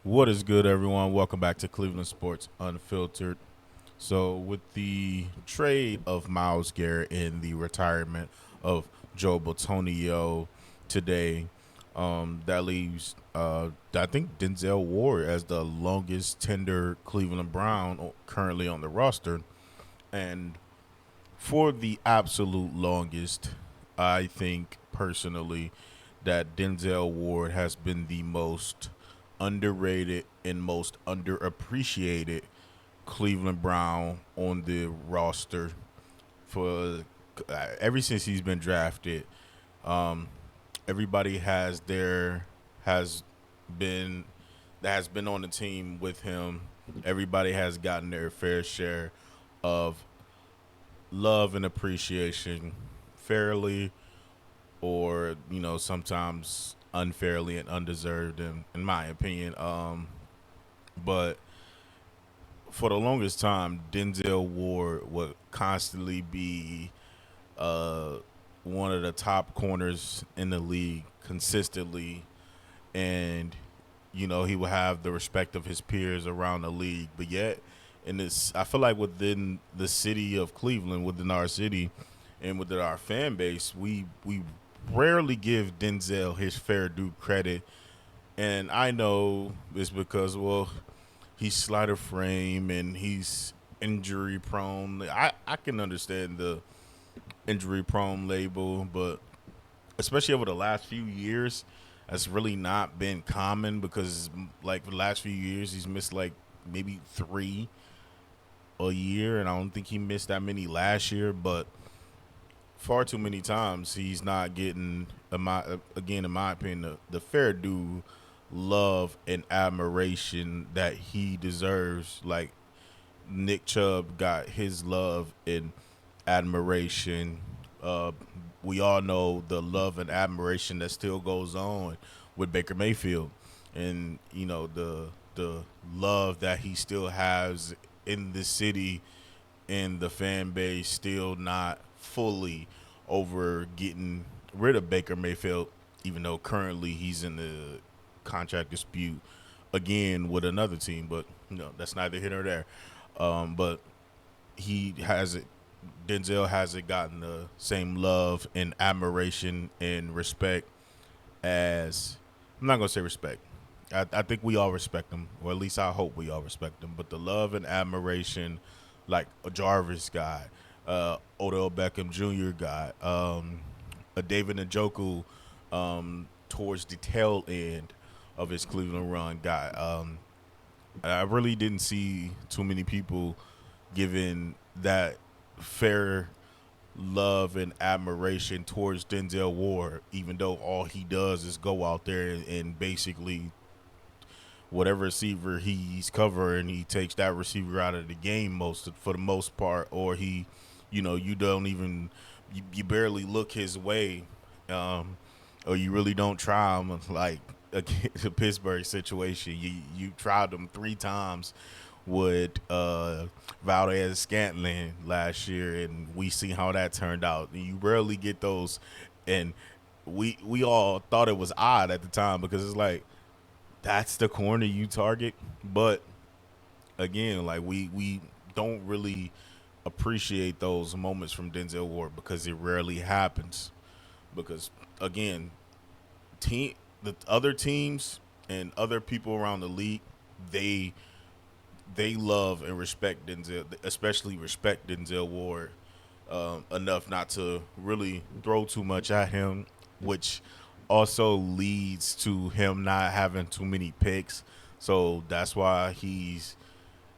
What is good, everyone? Welcome back to Cleveland Sports Unfiltered. So, with the trade of Miles Garrett and the retirement of Joe Botonio today, that leaves, I think, Denzel Ward as the longest tender Cleveland Brown currently on the roster. And for the absolute longest, I think personally that Denzel Ward has been the most underrated and most underappreciated Cleveland Brown on the roster for ever since he's been drafted. Um, Everybody has been that has been on the team with him. Everybody has gotten their fair share of love and appreciation, fairly or sometimes unfairly and undeserved, in my opinion. But for the longest time, Denzel Ward would constantly be uh, one of the top corners in the league consistently, and he would have the respect of his peers around the league. But yet, in this, I feel like within the city of Cleveland, within our city, and within our fan base, we rarely give Denzel his fair due credit. And I know it's because, well, he's slighter frame and he's injury prone. I can understand the injury prone label, but especially over the last few years, that's really not been common because, like, for the last few years, he's missed like maybe three a year, and I don't think he missed that many last year, but far too many times he's not getting, again, in my opinion, the fair due love and admiration that he deserves. Like, Nick Chubb got his love and admiration. Uh, we all know the love and admiration that still goes on with Baker Mayfield, and the love that he still has in the city and the fan base, still not fully over getting rid of Baker Mayfield, even though currently he's in the contract dispute again with another team. But that's neither here nor there. But he has it. Denzel hasn't gotten the same love and admiration and respect as, I'm not gonna say respect. I think we all respect him, or at least I hope we all respect him. But the love and admiration, like a Jarvis guy, Odell Beckham Jr. guy, a David Njoku, towards the tail end of his Cleveland run guy. I really didn't see too many people giving that fair love and admiration towards Denzel Ward, even though all he does is go out there and basically whatever receiver he's covering, he takes that receiver out of the game for the most part, or you don't even you barely look his way, um, or you really don't try him. Like the Pittsburgh situation, you tried him three times with Valdez Scantling last year, and we see how that turned out. You rarely get those, and we all thought it was odd at the time because it's like that's the corner you target. But again, like we don't really appreciate those moments from Denzel Ward because it rarely happens. Because again, team the other teams and other people around the league, they they love and respect Denzel, especially respect Denzel Ward enough not to really throw too much at him, which also leads to him not having too many picks. So that's why he's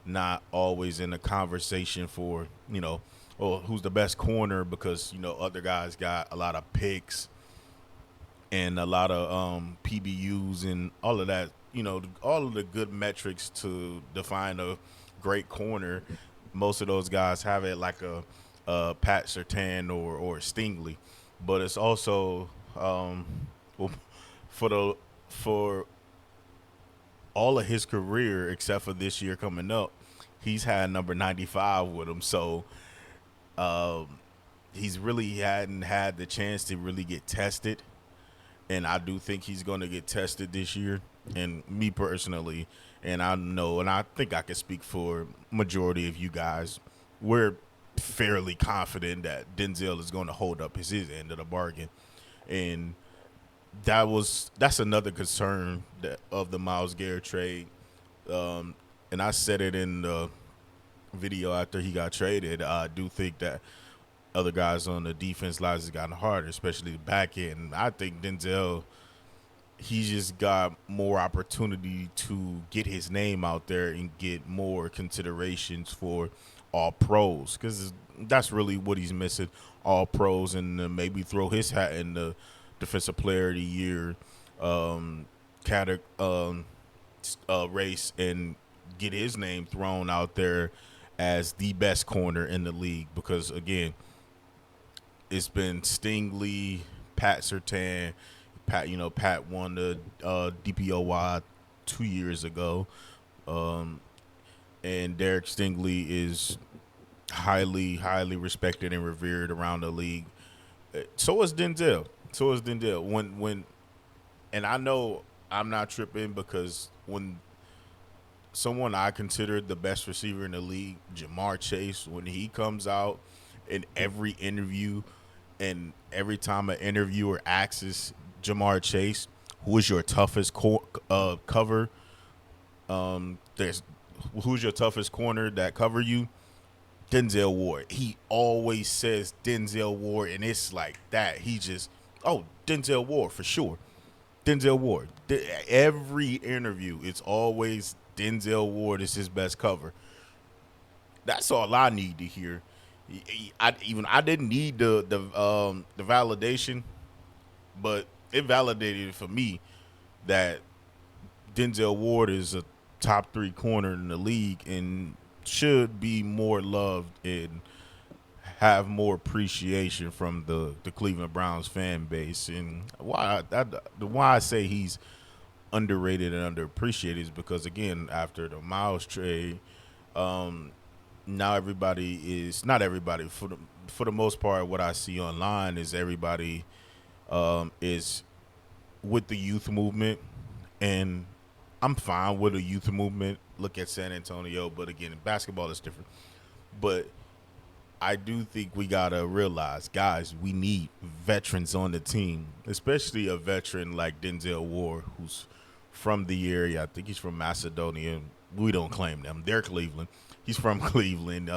not always in the conversation for, oh, who's the best corner, because, other guys got a lot of picks and a lot of PBUs and all of that, all of the good metrics to define a great corner. Most of those guys have it like a Pat Sertan or Stingley, but it's also well, for the for all of his career except for this year coming up, he's had number 95 with him. So um, he's really hadn't had the chance to really get tested, and I do think he's going to get tested this year. And me personally, and I know, and I think I can speak for majority of you guys, we're fairly confident that Denzel is going to hold up his end of the bargain. And that's another concern that of the Myles Garrett trade. Um, and I said it in the video after he got traded. I do think that other guys on the defense lines has gotten harder, especially the back end. I think Denzel, he just got more opportunity to get his name out there and get more considerations for all pros, because that's really what he's missing, all pros, and maybe throw his hat in the defensive player of the year um, race and get his name thrown out there as the best corner in the league, because again, it's been Stingley, Pat Surtain. Pat won the DPOY 2 years ago, and Derek Stingley is highly respected and revered around the league. So is Denzel. When and I know I'm not tripping, because when someone I consider the best receiver in the league, Jamar Chase, when he comes out in every interview, and every time an interviewer asks Jamar Chase, who is your toughest cover? There's who's your toughest corner that cover you? Denzel Ward. He always says Denzel Ward, and it's like that. He just, oh, Denzel Ward for sure. Denzel Ward. Every interview, it's always Denzel Ward is his best cover. That's all I need to hear. I didn't need the validation, but it validated it for me that Denzel Ward is a top three corner in the league and should be more loved and have more appreciation from the Cleveland Browns fan base. And why I say he's underrated and underappreciated is because, again, after the Miles trade, now everybody is not everybody for the most part. What I see online is everybody is with the youth movement, and I'm fine with a youth movement. Look at San Antonio, but again, basketball is different. But I do think we gotta realize, guys, we need veterans on the team, especially a veteran like Denzel Ward, who's from the area. I think he's from Macedonia. We don't claim them; they're Cleveland. He's from Cleveland.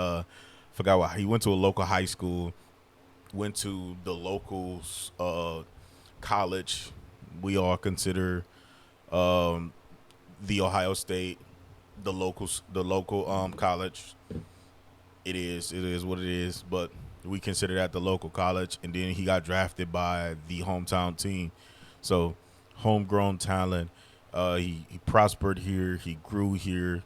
Forgot why he went to a local high school. Went to the local college. We all consider the Ohio State the local college. It is what it is, but we consider that the local college. And then he got drafted by the hometown team, so homegrown talent. He prospered here. He grew here.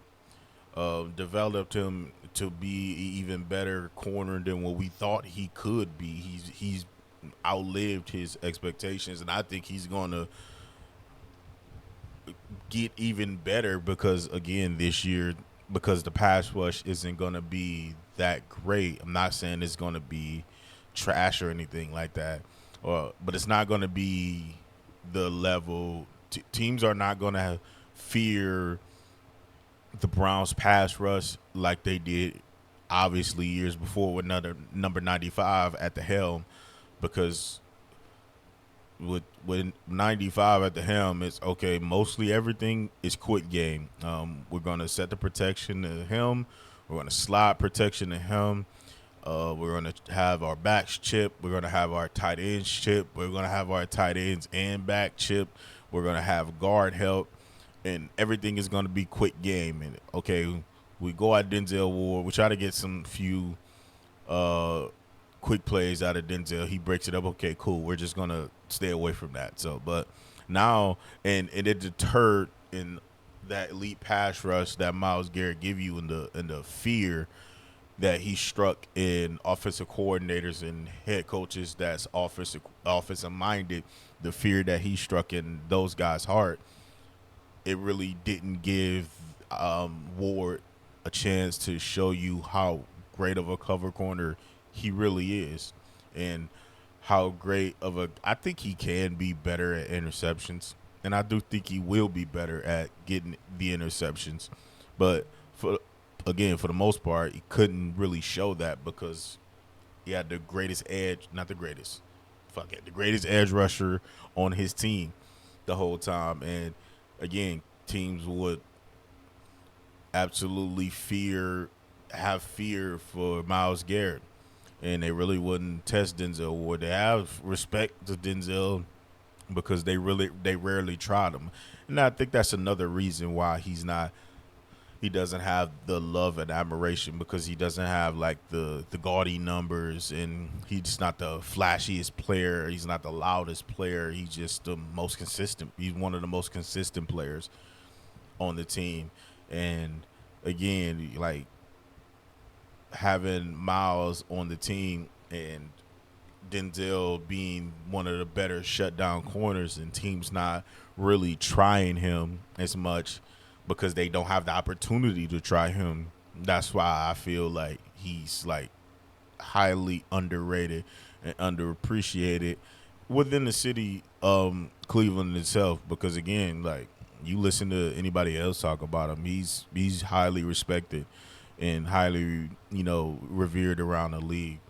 Developed him to be an even better corner than what we thought he could be. He's outlived his expectations, and I think he's going to get even better, because again, this year, because the pass rush isn't going to be that great. I'm not saying it's going to be trash or anything like that, but it's not going to be the level. Teams are not going to fear the Browns pass rush like they did obviously years before with another number 95 at the helm, because with 95 at the helm, it's okay. Mostly everything is quick game. We're gonna set the protection to him. We're gonna slide protection to him. We're gonna have our backs chip. We're gonna have our tight ends chip. We're gonna have our tight ends and back chip. We're gonna have guard help, and everything is gonna be quick game. And okay, we go at Denzel Ward. We try to get some few uh, quick plays out of Denzel. He breaks it up. Okay, cool. We're just gonna stay away from that. So, but now, and it deterred in that elite pass rush that Myles Garrett give you, in the fear that he struck in offensive coordinators and head coaches that's offensive minded. The fear that he struck in those guys' heart, it really didn't give Ward a chance to show you how great of a cover corner he really is, and how great of a. I think he can be better at interceptions. and I do think he will be better at getting the interceptions. But for again, for the most part, he couldn't really show that because he had the greatest edge, not the greatest, fuck it, the greatest edge rusher on his team the whole time. And again, teams would absolutely have fear for Myles Garrett, and they really wouldn't test Denzel Ward. They have respect to Denzel because they rarely tried him, and I think that's another reason why he doesn't have the love and admiration because he doesn't have like the gaudy numbers, and he's not the flashiest player. He's not the loudest player. He's just the most consistent. He's one of the most consistent players on the team. And again, like having Miles on the team and Denzel being one of the better shutdown corners and teams not really trying him as much because they don't have the opportunity to try him. That's why I feel like he's like highly underrated and underappreciated within the city Cleveland itself because again like you listen to anybody else talk about him, he's highly respected and highly revered around the league.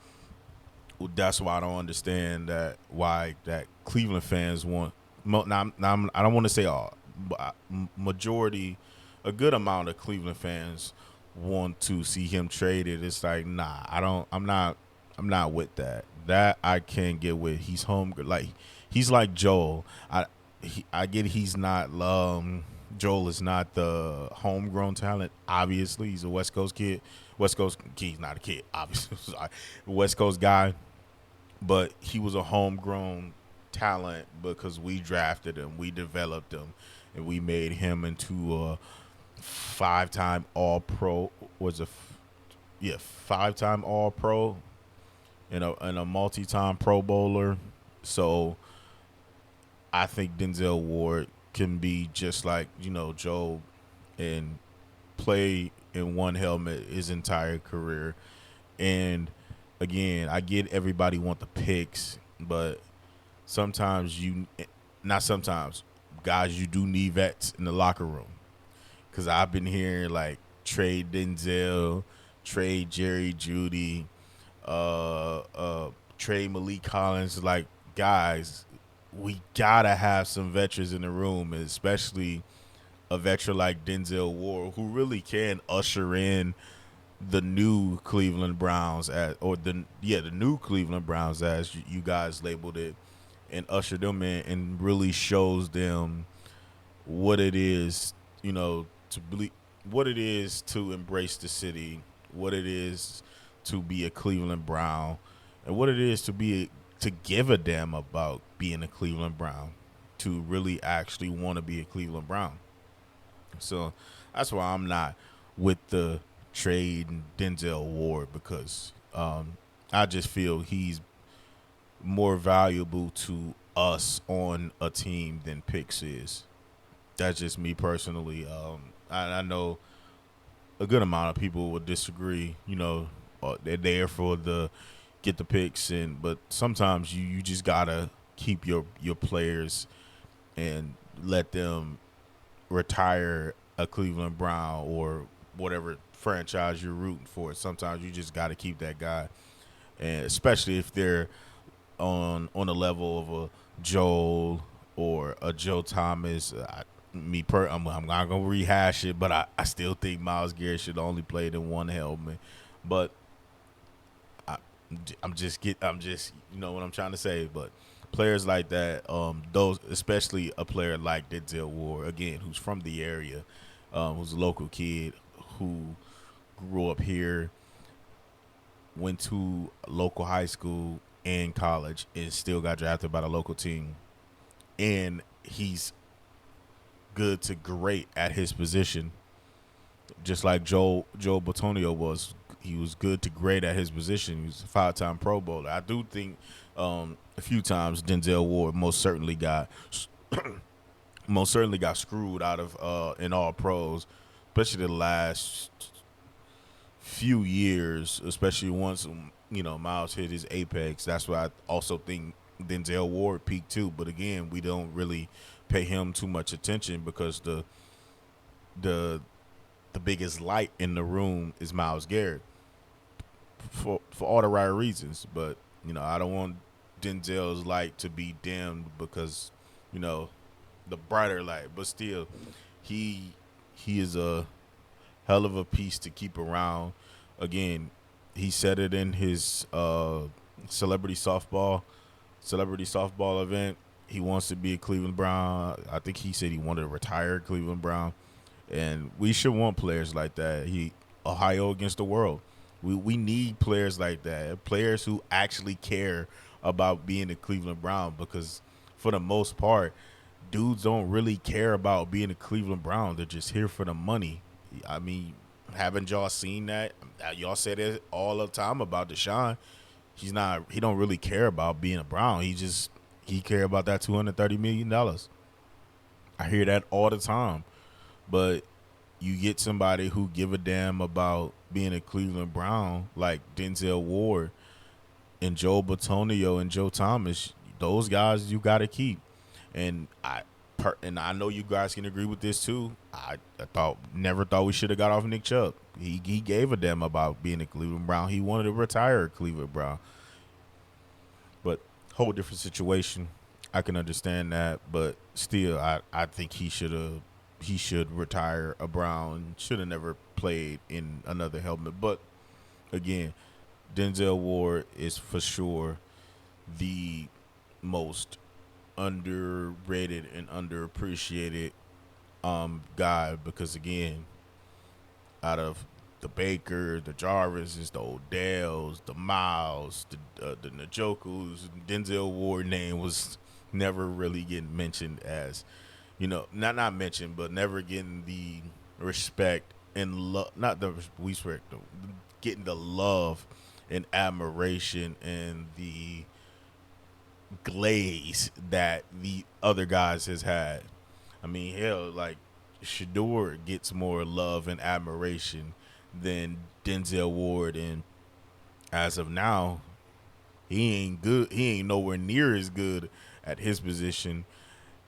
That's why I don't understand that why that Cleveland fans want. Now, I don't want to say all, but majority, a good amount of Cleveland fans want to see him traded. It's like nah, I don't. I'm not. I'm not with that. That I can't get with. He's home. Like he's like Joel. I get he's not. Joel is not the homegrown talent. Obviously, he's a West Coast kid. West Coast. He's not a kid. Obviously, sorry. West Coast guy, but he was a homegrown talent because we drafted him, we developed him, and we made him into a five-time All-Pro. Was a yeah, five-time All-Pro and a multi-time Pro Bowler. So I think Denzel Ward can be just like Joe and play in one helmet his entire career. And again, I get everybody want the picks, but sometimes not sometimes, guys, you do need vets in the locker room. Because I've been hearing like trade Denzel, trade Jerry Judy, trade Malik Collins. Like, guys, we gotta have some veterans in the room, especially a veteran like Denzel Ward, who really can usher in the new Cleveland Browns the new Cleveland Browns as you guys labeled it, and usher them in and really shows them what it is, to believe, what it is to embrace the city, what it is to be a Cleveland Brown, and what it is to give a damn about being a Cleveland Brown, to really actually want to be a Cleveland Brown. So that's why I'm not with the trade and Denzel Ward because I just feel he's more valuable to us on a team than Picks is. That's just me personally. I know a good amount of people would disagree. They're there for the get the picks, but sometimes you just gotta keep your players and let them retire a Cleveland Brown or whatever franchise you're rooting for. Sometimes you just got to keep that guy, and especially if they're on the level of a Joel or a Joe Thomas. I'm not gonna rehash it, but I still think Myles Garrett should only played in one helmet. But I, I'm just what I'm trying to say. But players like that, those especially a player like Denzel Ward, again, who's from the area, who's a local kid who grew up here, went to local high school and college, and still got drafted by the local team. And he's good to great at his position, just like Joe Batonio was. He was good to great at his position. He was a five-time Pro Bowler. I do think a few times Denzel Ward most certainly got screwed out of in all pros, especially the last few years, especially once Miles hit his apex. That's why I also think Denzel Ward peaked too. But again, we don't really pay him too much attention because the the biggest light in the room is Miles Garrett for all the right reasons. But I don't want Denzel's light to be dimmed because you know the brighter light. But still, he he is a hell of a piece to keep around. Again, he said it in his celebrity softball celebrity softball event. He wants to be a Cleveland Brown. I think he said he wanted to retire Cleveland Brown, and we should want players like that. He Ohio against the world. We need players like that, players who actually care about being a Cleveland Brown because for the most part, dudes don't really care about being a Cleveland Brown. They're just here for the money. I mean, haven't y'all seen that? Y'all said it all the time about Deshaun. He's not. He don't really care about being a Brown. He care about that $230 million. I hear that all the time. But you get somebody who give a damn about being a Cleveland Brown like Denzel Ward and Joe Batonio and Joe Thomas. Those guys you got to keep. And I know you guys can agree with this too. I never thought we should have got off Nick Chubb. He gave a damn about being a Cleveland Brown. He wanted to retire a Cleveland Brown. But whole different situation. I can understand that, but still, I think he should retire a Brown. Should have never played in another helmet. But again, Denzel Ward is for sure the most underrated and underappreciated guy because again, out of the Baker, the Jarvises, the Odells, the Miles, the Njokus, Denzel Ward name was never really getting mentioned as, not mentioned, but never getting the respect and love, not the respect, getting the love and admiration and the glaze that the other guys has had. I mean, hell, like Shador gets more love and admiration than Denzel Ward, and as of now, he ain't good. He ain't nowhere near as good at his position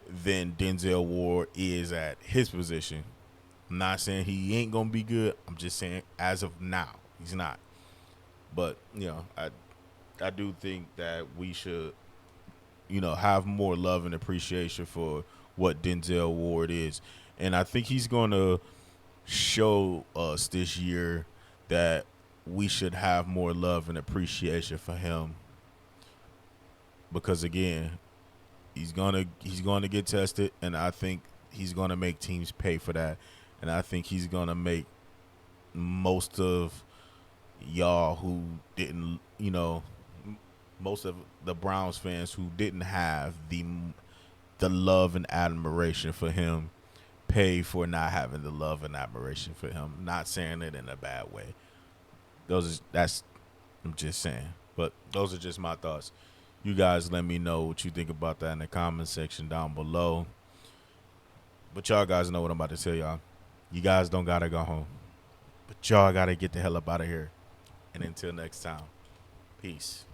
than Denzel Ward is at his position. I'm not saying he ain't gonna be good. I'm just saying as of now, he's not. But I do think that we should have more love and appreciation for what Denzel Ward is. And I think he's going to show us this year that we should have more love and appreciation for him because again, he's going to get tested and I think he's going to make teams pay for that. And I think he's going to make most of y'all who didn't, most of the Browns fans who didn't have the love and admiration for him pay for not having the love and admiration for him. Not saying it in a bad way. I'm just saying. But those are just my thoughts. You guys let me know what you think about that in the comment section down below. But y'all guys know what I'm about to tell y'all. You guys don't gotta go home. But y'all gotta get the hell up out of here. And until next time, peace.